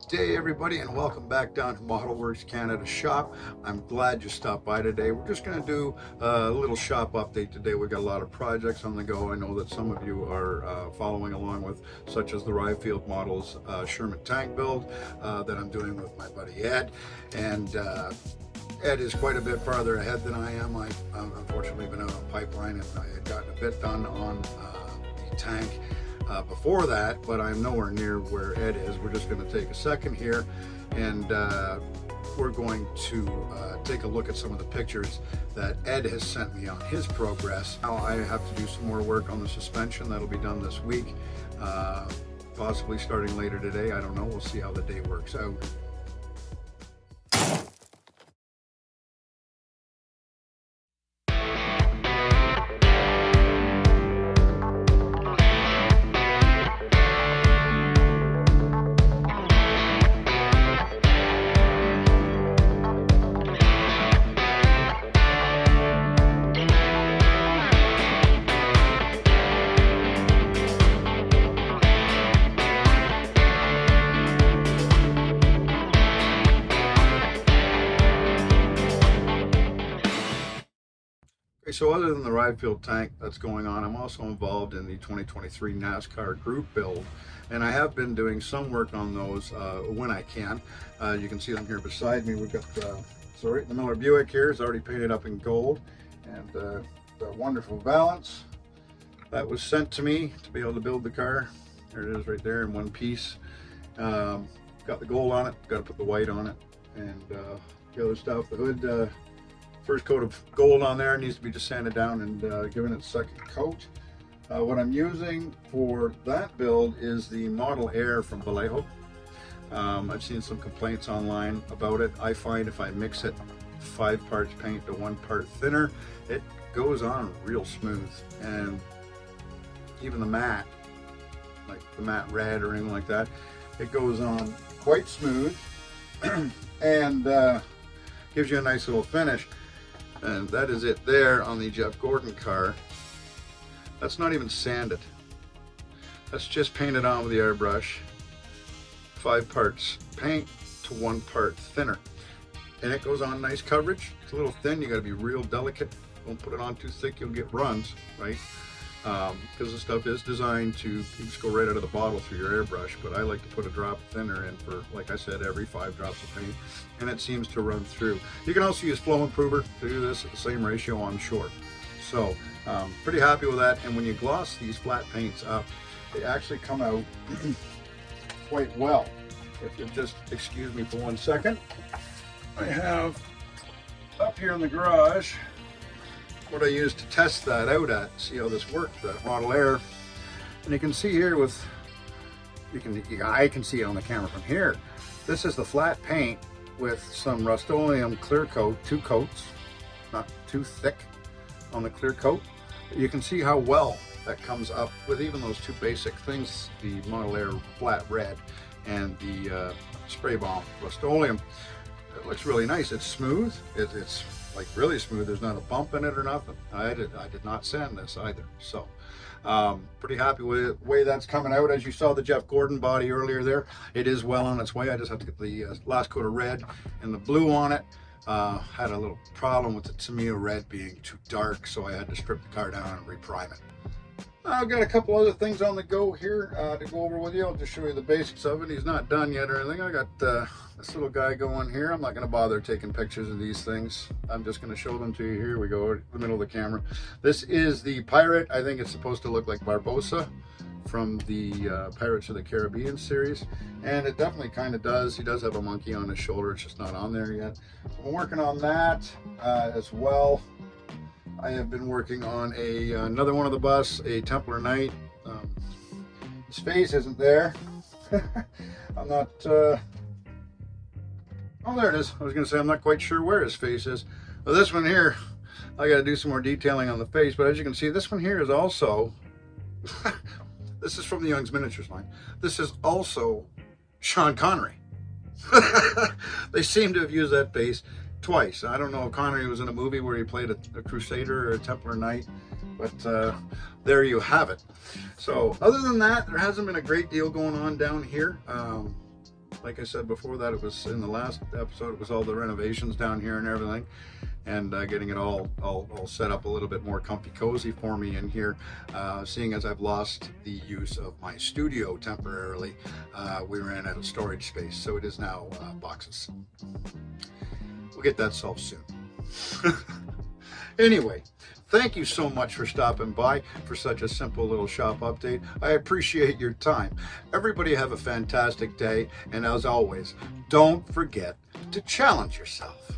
day, everybody, and welcome back down to Model Works Canada shop. I'm glad you stopped by today. We're just going to do a little shop update today. We've got a lot of projects on the go. I know that some of you are following along with, such as the Ryefield models Sherman tank build that I'm doing with my buddy Ed. And Ed is quite a bit farther ahead than I am. I've unfortunately been out on pipeline, and I had gotten a bit done on the tank before that, but I'm nowhere near where Ed is. We're just going to take a second here, and we're going to take a look at some of the pictures that Ed has sent me on his progress. Now I have to do some more work on the suspension. That'll be done this week, possibly starting later today. I don't know. We'll see how the day works out. So other than the Ryefield tank that's going on, I'm also involved in the 2023 NASCAR group build, and I have been doing some work on those when I can. You can see them here beside me. We've got the Miller Buick here is already painted up in gold, and the wonderful valance that was sent to me to be able to build the car. There it is right there in one piece. Got the gold on it, got to put the white on it, and the other stuff. The hood, first coat of gold on there needs to be just sanded down and given its second coat. What I'm using for that build is the Model Air from Vallejo. I've seen some complaints online about it. I find if I mix it 5 parts paint to 1 part thinner, it goes on real smooth. And even the matte, like the matte red or anything like that, it goes on quite smooth and gives you a nice little finish. And that is it there on the Jeff Gordon car. That's not even sanded. That's just painted on with the airbrush. 5 parts paint to 1 part thinner. And it goes on nice coverage. It's a little thin, you gotta be real delicate. Don't put it on too thick, you'll get runs, right? Because the stuff is designed to just go right out of the bottle through your airbrush, but I like to put a drop thinner in for, like I said, every 5 drops of paint, and it seems to run through. You can also use flow improver to do this at the same ratio on short. So pretty happy with that. And when you gloss these flat paints up, they actually come out quite well. If you'll just excuse me for 1 second, I have up here in the garage what I used to test that out at, see how this worked, that Model Air. And you can see here with, I can see it on the camera from here. This is the flat paint with some Rust-Oleum clear coat, 2 coats, not too thick on the clear coat. You can see how well that comes up with even those 2 basic things, the Model Air flat red and the spray bomb Rust-Oleum. It looks really nice. It's smooth. It's like really smooth. There's not a bump in it or nothing. I did not sand this either. So pretty happy with the way that's coming out. As you saw the Jeff Gordon body earlier there, it is well on its way. I just have to get the last coat of red and the blue on it. Had a little problem with the Tamiya red being too dark, so I had to strip the car down and reprime it. I've got a couple other things on the go here to go over with you. I'll just show you the basics of it. He's not done yet or anything. I got this little guy going here. I'm not going to bother taking pictures of these things. I'm just going to show them to you. Here we go, in the middle of the camera. This is the Pirate. I think it's supposed to look like Barbossa from the Pirates of the Caribbean series, and it definitely kind of does. He does have a monkey on his shoulder. It's just not on there yet. I'm working on that as well. I have been working on another one of the bus, a Templar Knight. His face isn't there. I'm not, oh, there it is. I was going to say I'm not quite sure where his face is. Well, this one here, I got to do some more detailing on the face, but as you can see, this one here is also, this is from the Young's Miniatures line. This is also Sean Connery. They seem to have used that face twice. I don't know if Connery was in a movie where he played a Crusader or a Templar Knight, but there you have it. So other than that, there hasn't been a great deal going on down here. like I said before that, it was in the last episode, it was all the renovations down here and everything, and getting it all set up a little bit more comfy cozy for me in here. Seeing as I've lost the use of my studio temporarily, we ran out of storage space, so it is now boxes. We'll get that solved soon. Anyway, thank you so much for stopping by for such a simple little shop update. I appreciate your time. Everybody have a fantastic day, and as always, don't forget to challenge yourself.